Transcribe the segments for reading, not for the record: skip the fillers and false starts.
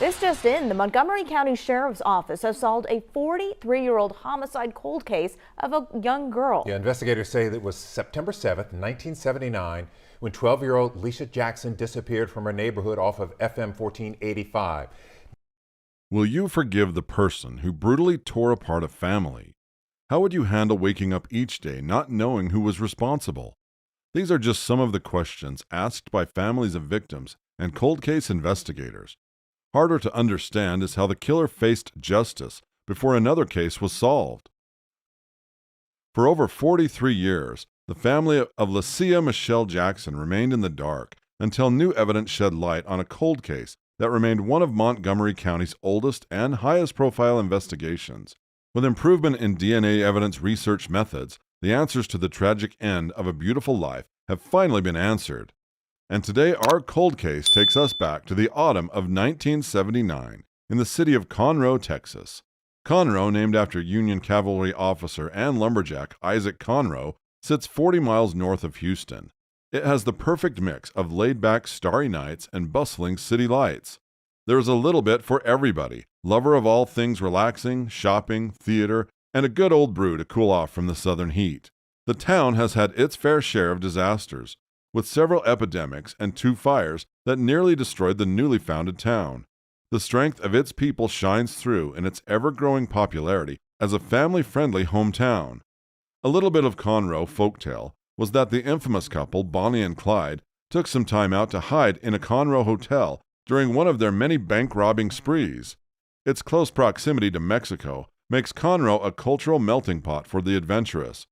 This just in, the Montgomery County Sheriff's Office has solved a 43-year-old homicide cold case of a young girl. Yeah, investigators say that it was September 7th, 1979, when 12-year-old Lesia Jackson disappeared from her neighborhood off of FM 1485. Will you forgive the person who brutally tore apart a family? How would you handle waking up each day not knowing who was responsible? These are just some of the questions asked by families of victims and cold case investigators. Harder to understand is how the killer faced justice before another case was solved. For over 43 years, the family of Lesia Michelle Jackson remained in the dark until new evidence shed light on a cold case that remained one of Montgomery County's oldest and highest-profile investigations. With improvement in DNA evidence research methods, the answers to the tragic end of a beautiful life have finally been answered. And today, our cold case takes us back to the autumn of 1979 in the city of Conroe, Texas. Conroe, named after Union cavalry officer and lumberjack Isaac Conroe, sits 40 miles north of Houston. It has the perfect mix of laid-back starry nights and bustling city lights. There is a little bit for everybody, lover of all things relaxing, shopping, theater, and a good old brew to cool off from the southern heat. The town has had its fair share of disasters, with several epidemics and 2 fires that nearly destroyed the newly founded town. The strength of its people shines through in its ever-growing popularity as a family-friendly hometown. A little bit of Conroe folktale was that the infamous couple, Bonnie and Clyde, took some time out to hide in a Conroe hotel during one of their many bank-robbing sprees. Its close proximity to Mexico makes Conroe a cultural melting pot for the adventurous.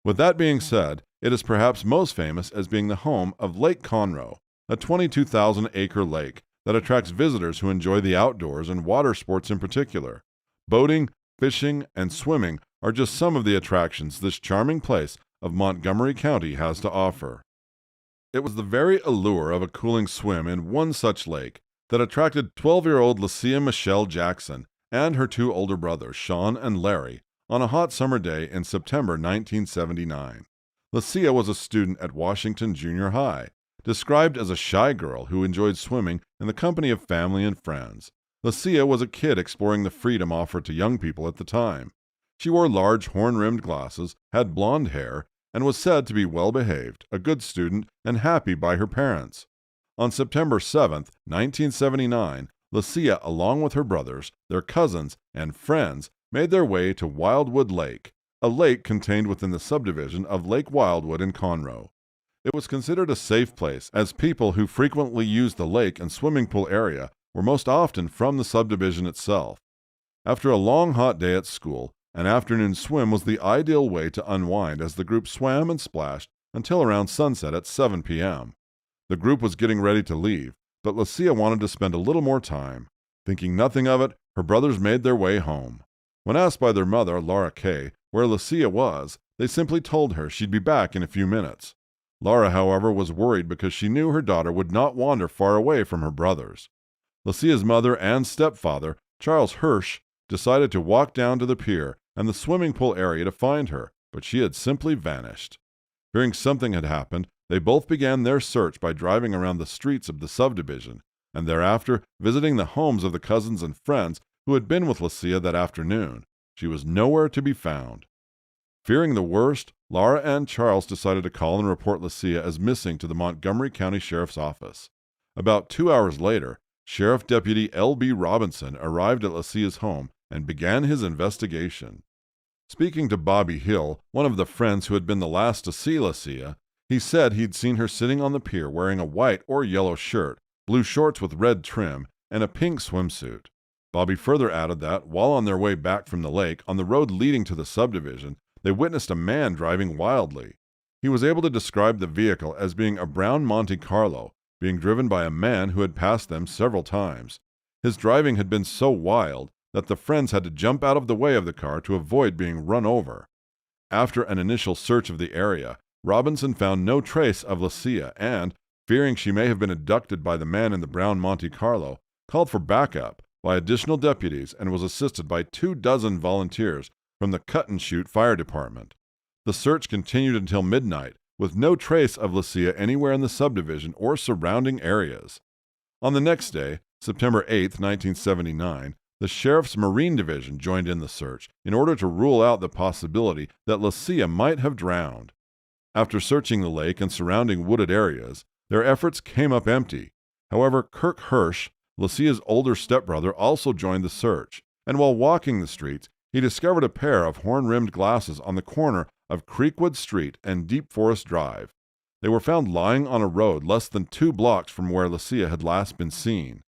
With that being said, it is perhaps most famous as being the home of Lake Conroe, a 22,000-acre lake that attracts visitors who enjoy the outdoors and water sports in particular. Boating, fishing, and swimming are just some of the attractions this charming place of Montgomery County has to offer. It was the very allure of a cooling swim in one such lake that attracted 12-year-old Lesia Michelle Jackson and her 2 older brothers, Sean and Larry, on a hot summer day in September 1979. Lesia was a student at Washington Junior High, described as a shy girl who enjoyed swimming in the company of family and friends. Lesia was a kid exploring the freedom offered to young people at the time. She wore large horn-rimmed glasses, had blonde hair, and was said to be well-behaved, a good student, and happy by her parents. On September 7, 1979, Lesia, along with her brothers, their cousins, and friends, made their way to Wildwood Lake, a lake contained within the subdivision of Lake Wildwood in Conroe. It was considered a safe place, as people who frequently used the lake and swimming pool area were most often from the subdivision itself. After a long hot day at school, an afternoon swim was the ideal way to unwind as the group swam and splashed until around sunset at 7 p.m. The group was getting ready to leave, but Lesia wanted to spend a little more time. Thinking nothing of it, her brothers made their way home. When asked by their mother, Laura Kay, where Lesia was, they simply told her she'd be back in a few minutes. Laura, however, was worried because she knew her daughter would not wander far away from her brothers. Lesia's mother and stepfather, Charles Hirsch, decided to walk down to the pier and the swimming pool area to find her, but she had simply vanished. Fearing something had happened, they both began their search by driving around the streets of the subdivision, and thereafter visiting the homes of the cousins and friends who had been with Lesia that afternoon. She was nowhere to be found. Fearing the worst, Laura and Charles decided to call and report Lesia as missing to the Montgomery County Sheriff's Office. About 2 hours later, Sheriff Deputy L.B. Robinson arrived at Lesia's home and began his investigation. Speaking to Bobby Hill, one of the friends who had been the last to see Lesia, he said he'd seen her sitting on the pier wearing a white or yellow shirt, blue shorts with red trim, and a pink swimsuit. Bobby further added that, while on their way back from the lake, on the road leading to the subdivision, they witnessed a man driving wildly. He was able to describe the vehicle as being a brown Monte Carlo, being driven by a man who had passed them several times. His driving had been so wild that the friends had to jump out of the way of the car to avoid being run over. After an initial search of the area, Robinson found no trace of Lesia and, fearing she may have been abducted by the man in the brown Monte Carlo, called for backup by additional deputies and was assisted by 24 volunteers from the Cut and Shoot Fire Department. The search continued until midnight, with no trace of Lesia anywhere in the subdivision or surrounding areas. On the next day, September 8, 1979, the Sheriff's Marine Division joined in the search in order to rule out the possibility that Lesia might have drowned. After searching the lake and surrounding wooded areas, their efforts came up empty. However, Kirk Hirsch, Lesia's older stepbrother, also joined the search, and while walking the streets, he discovered a pair of horn-rimmed glasses on the corner of Creekwood Street and Deep Forest Drive. They were found lying on a road less than 2 blocks from where Lesia had last been seen.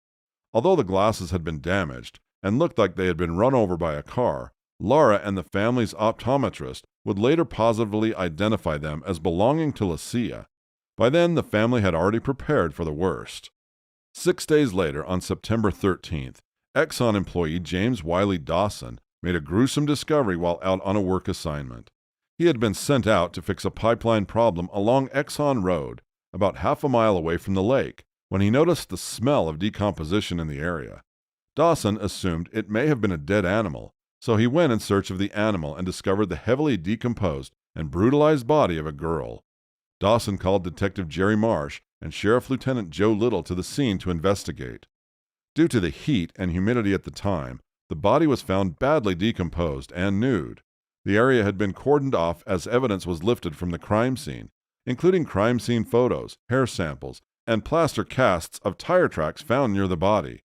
Although the glasses had been damaged and looked like they had been run over by a car, Laura and the family's optometrist would later positively identify them as belonging to Lesia. By then, the family had already prepared for the worst. 6 days later, on September 13th, Exxon employee James Wiley Dawson made a gruesome discovery while out on a work assignment. He had been sent out to fix a pipeline problem along Exxon Road, about half a mile away from the lake, when he noticed the smell of decomposition in the area. Dawson assumed it may have been a dead animal, so he went in search of the animal and discovered the heavily decomposed and brutalized body of a girl. Dawson called Detective Jerry Marsh and Sheriff Lieutenant Joe Little to the scene to investigate. Due to the heat and humidity at the time, the body was found badly decomposed and nude. The area had been cordoned off as evidence was lifted from the crime scene, including crime scene photos, hair samples, and plaster casts of tire tracks found near the body.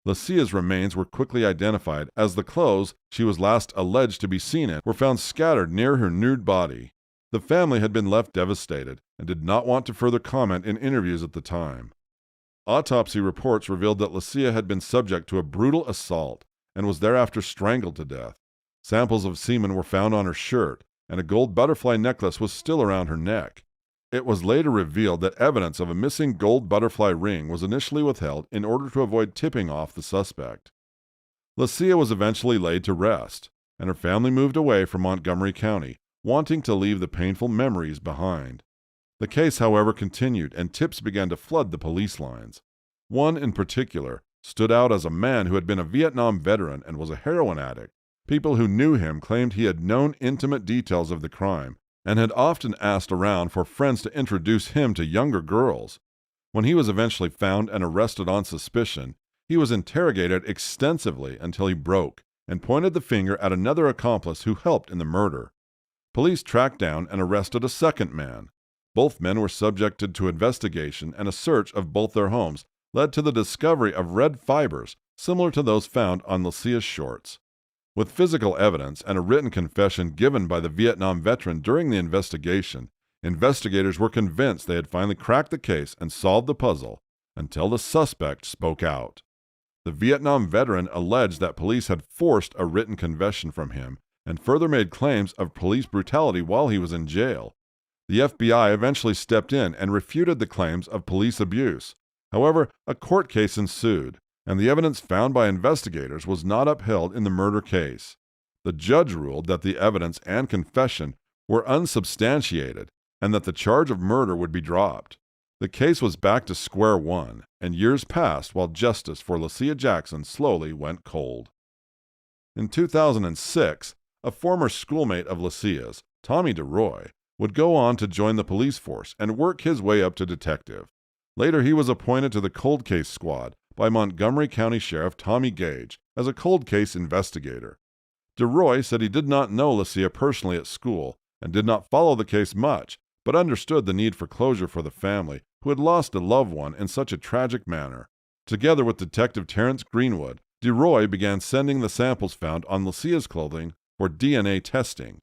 Lesia's remains were quickly identified as the clothes she was last alleged to be seen in were found scattered near her nude body. The family had been left devastated and did not want to further comment in interviews at the time. Autopsy reports revealed that Lesia had been subject to a brutal assault and was thereafter strangled to death. Samples of semen were found on her shirt, and a gold butterfly necklace was still around her neck. It was later revealed that evidence of a missing gold butterfly ring was initially withheld in order to avoid tipping off the suspect. Lesia was eventually laid to rest, and her family moved away from Montgomery County, wanting to leave the painful memories behind. The case, however, continued, and tips began to flood the police lines. One in particular stood out as a man who had been a Vietnam veteran and was a heroin addict. People who knew him claimed he had known intimate details of the crime and had often asked around for friends to introduce him to younger girls. When he was eventually found and arrested on suspicion, he was interrogated extensively until he broke and pointed the finger at another accomplice who helped in the murder. Police tracked down and arrested a second man. Both men were subjected to investigation, and a search of both their homes led to the discovery of red fibers similar to those found on Lesia's shorts. With physical evidence and a written confession given by the Vietnam veteran during the investigation, investigators were convinced they had finally cracked the case and solved the puzzle until the suspect spoke out. The Vietnam veteran alleged that police had forced a written confession from him and further made claims of police brutality while he was in jail. The FBI eventually stepped in and refuted the claims of police abuse. However, a court case ensued, and the evidence found by investigators was not upheld in the murder case. The judge ruled that the evidence and confession were unsubstantiated and that the charge of murder would be dropped. The case was back to square one, and years passed while justice for Lesia Jackson slowly went cold. In 2006, a former schoolmate of Lesia's, Tommy DeRoy, would go on to join the police force and work his way up to detective. Later, he was appointed to the cold case squad by Montgomery County Sheriff Tommy Gage as a cold case investigator. DeRoy said he did not know Lesia personally at school and did not follow the case much, but understood the need for closure for the family who had lost a loved one in such a tragic manner. Together with Detective Terrence Greenwood, DeRoy began sending the samples found on Lesia's clothing for DNA testing.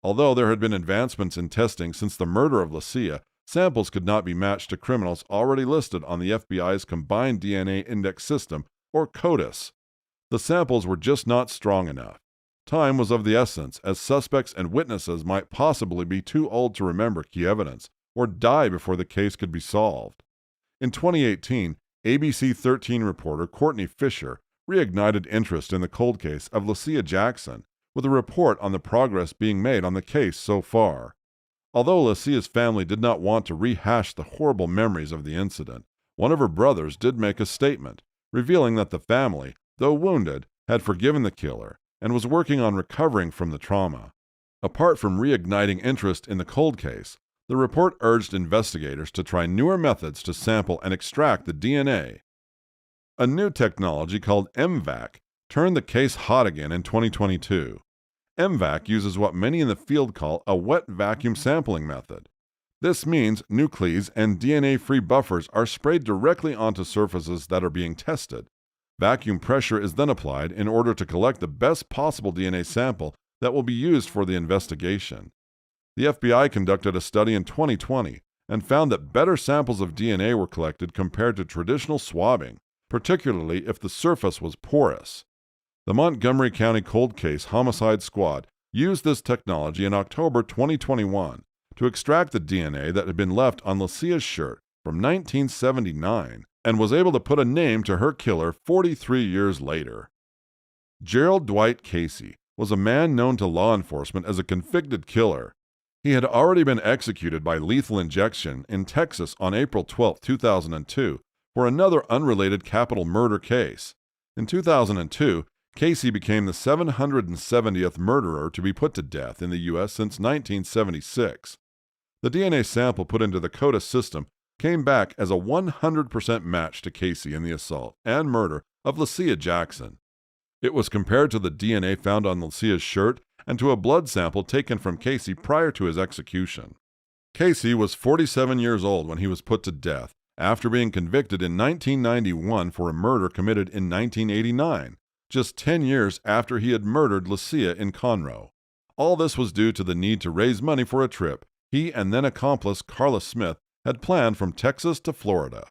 Although there had been advancements in testing since the murder of Lesia, samples could not be matched to criminals already listed on the FBI's Combined DNA Index System, or CODIS. The samples were just not strong enough. Time was of the essence, as suspects and witnesses might possibly be too old to remember key evidence or die before the case could be solved. In 2018, ABC 13 reporter Courtney Fisher reignited interest in the cold case of Lesia Jackson with a report on the progress being made on the case so far. Although Lesia's family did not want to rehash the horrible memories of the incident, one of her brothers did make a statement, revealing that the family, though wounded, had forgiven the killer and was working on recovering from the trauma. Apart from reigniting interest in the cold case, the report urged investigators to try newer methods to sample and extract the DNA. A new technology called MVAC turned the case hot again in 2022. MVAC uses what many in the field call a wet vacuum sampling method. This means nuclease and DNA-free buffers are sprayed directly onto surfaces that are being tested. Vacuum pressure is then applied in order to collect the best possible DNA sample that will be used for the investigation. The FBI conducted a study in 2020 and found that better samples of DNA were collected compared to traditional swabbing, particularly if the surface was porous. The Montgomery County Cold Case Homicide Squad used this technology in October 2021 to extract the DNA that had been left on Lesia's shirt from 1979 and was able to put a name to her killer 43 years later. Gerald Dwight Casey was a man known to law enforcement as a convicted killer. He had already been executed by lethal injection in Texas on April 12, 2002, for another unrelated capital murder case. In 2002, Casey became the 770th murderer to be put to death in the U.S. since 1976. The DNA sample put into the CODES system came back as a 100% match to Casey in the assault and murder of Lesia Jackson. It was compared to the DNA found on Lesia's shirt and to a blood sample taken from Casey prior to his execution. Casey was 47 years old when he was put to death after being convicted in 1991 for a murder committed in 1989, just 10 years after he had murdered Lesia in Conroe. All this was due to the need to raise money for a trip he and then accomplice Carla Smith had planned from Texas to Florida.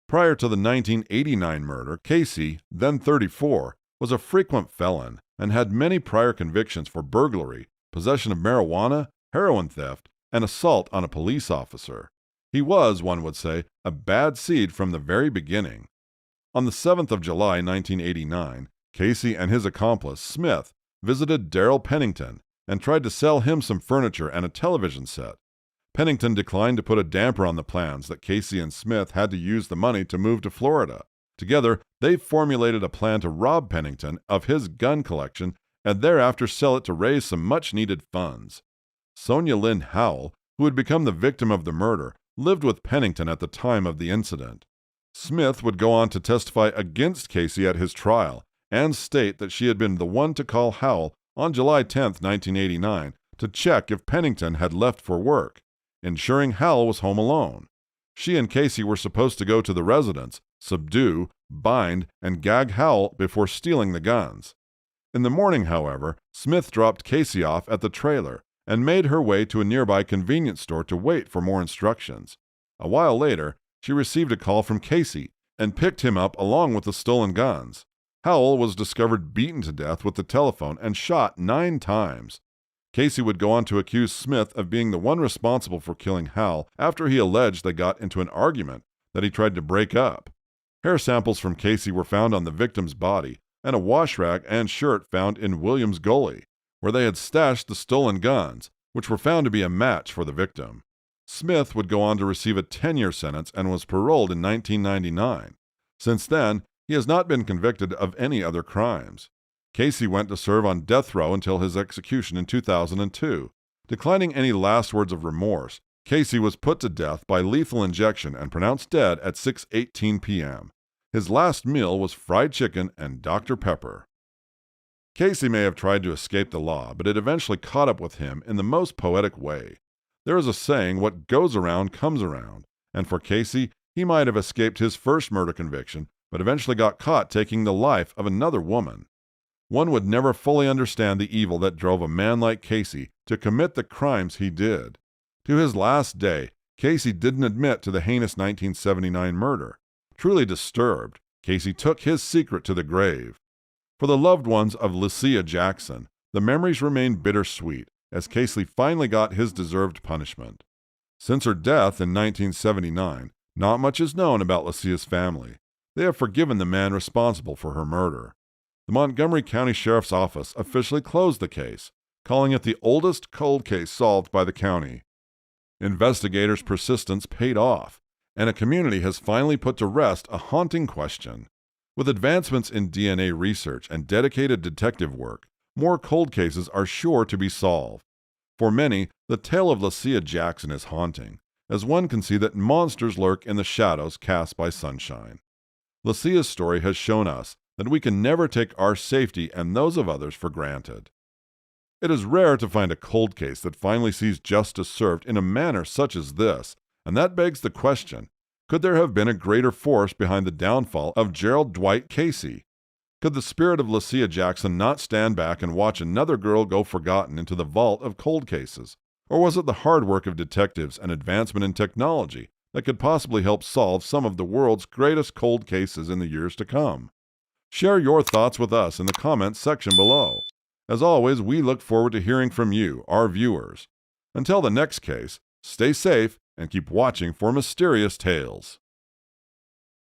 Prior to the 1989 murder, Casey, then 34, was a frequent felon and had many prior convictions for burglary, possession of marijuana, heroin theft, and assault on a police officer. He was, one would say, a bad seed from the very beginning. On the 7th of July, 1989, Casey and his accomplice, Smith, visited Darrell Pennington and tried to sell him some furniture and a television set. Pennington declined to put a damper on the plans that Casey and Smith had to use the money to move to Florida. Together, they formulated a plan to rob Pennington of his gun collection and thereafter sell it to raise some much-needed funds. Sonia Lynn Howell, who had become the victim of the murder, lived with Pennington at the time of the incident. Smith would go on to testify against Casey at his trial and state that she had been the one to call Howell on July 10, 1989, to check if Pennington had left for work, ensuring Howell was home alone. She and Casey were supposed to go to the residence, subdue, bind, and gag Howell before stealing the guns. In the morning, however, Smith dropped Casey off at the trailer and made her way to a nearby convenience store to wait for more instructions. A while later, she received a call from Casey and picked him up along with the stolen guns. Howell was discovered beaten to death with the telephone and shot 9 times. Casey would go on to accuse Smith of being the one responsible for killing Howell after he alleged they got into an argument that he tried to break up. Hair samples from Casey were found on the victim's body, and a wash rag and shirt found in Williams' Gully, where they had stashed the stolen guns, which were found to be a match for the victim. Smith would go on to receive a 10-year sentence and was paroled in 1999. Since then, he has not been convicted of any other crimes. Casey went to serve on death row until his execution in 2002. Declining any last words of remorse, Casey was put to death by lethal injection and pronounced dead at 6:18 p.m. His last meal was fried chicken and Dr. Pepper. Casey may have tried to escape the law, but it eventually caught up with him in the most poetic way. There is a saying, what goes around comes around, and for Casey, he might have escaped his first murder conviction, but eventually got caught taking the life of another woman. One would never fully understand the evil that drove a man like Casey to commit the crimes he did. To his last day, Casey didn't admit to the heinous 1979 murder. Truly disturbed, Casey took his secret to the grave. For the loved ones of Lesia Jackson, the memories remain bittersweet as Casey finally got his deserved punishment. Since her death in 1979, not much is known about Lesia's family. They have forgiven the man responsible for her murder. The Montgomery County Sheriff's Office officially closed the case, calling it the oldest cold case solved by the county. Investigators' persistence paid off, and a community has finally put to rest a haunting question. With advancements in DNA research and dedicated detective work, more cold cases are sure to be solved. For many, the tale of Lesia Jackson is haunting, as one can see that monsters lurk in the shadows cast by sunshine. Lesia's story has shown us that we can never take our safety and those of others for granted. It is rare to find a cold case that finally sees justice served in a manner such as this, and that begs the question, could there have been a greater force behind the downfall of Gerald Dwight Casey? Could the spirit of Lesia Jackson not stand back and watch another girl go forgotten into the vault of cold cases? Or was it the hard work of detectives and advancement in technology that could possibly help solve some of the world's greatest cold cases in the years to come? Share your thoughts with us in the comments section below. As always, we look forward to hearing from you, our viewers. Until the next case, stay safe and keep watching for mysterious tales.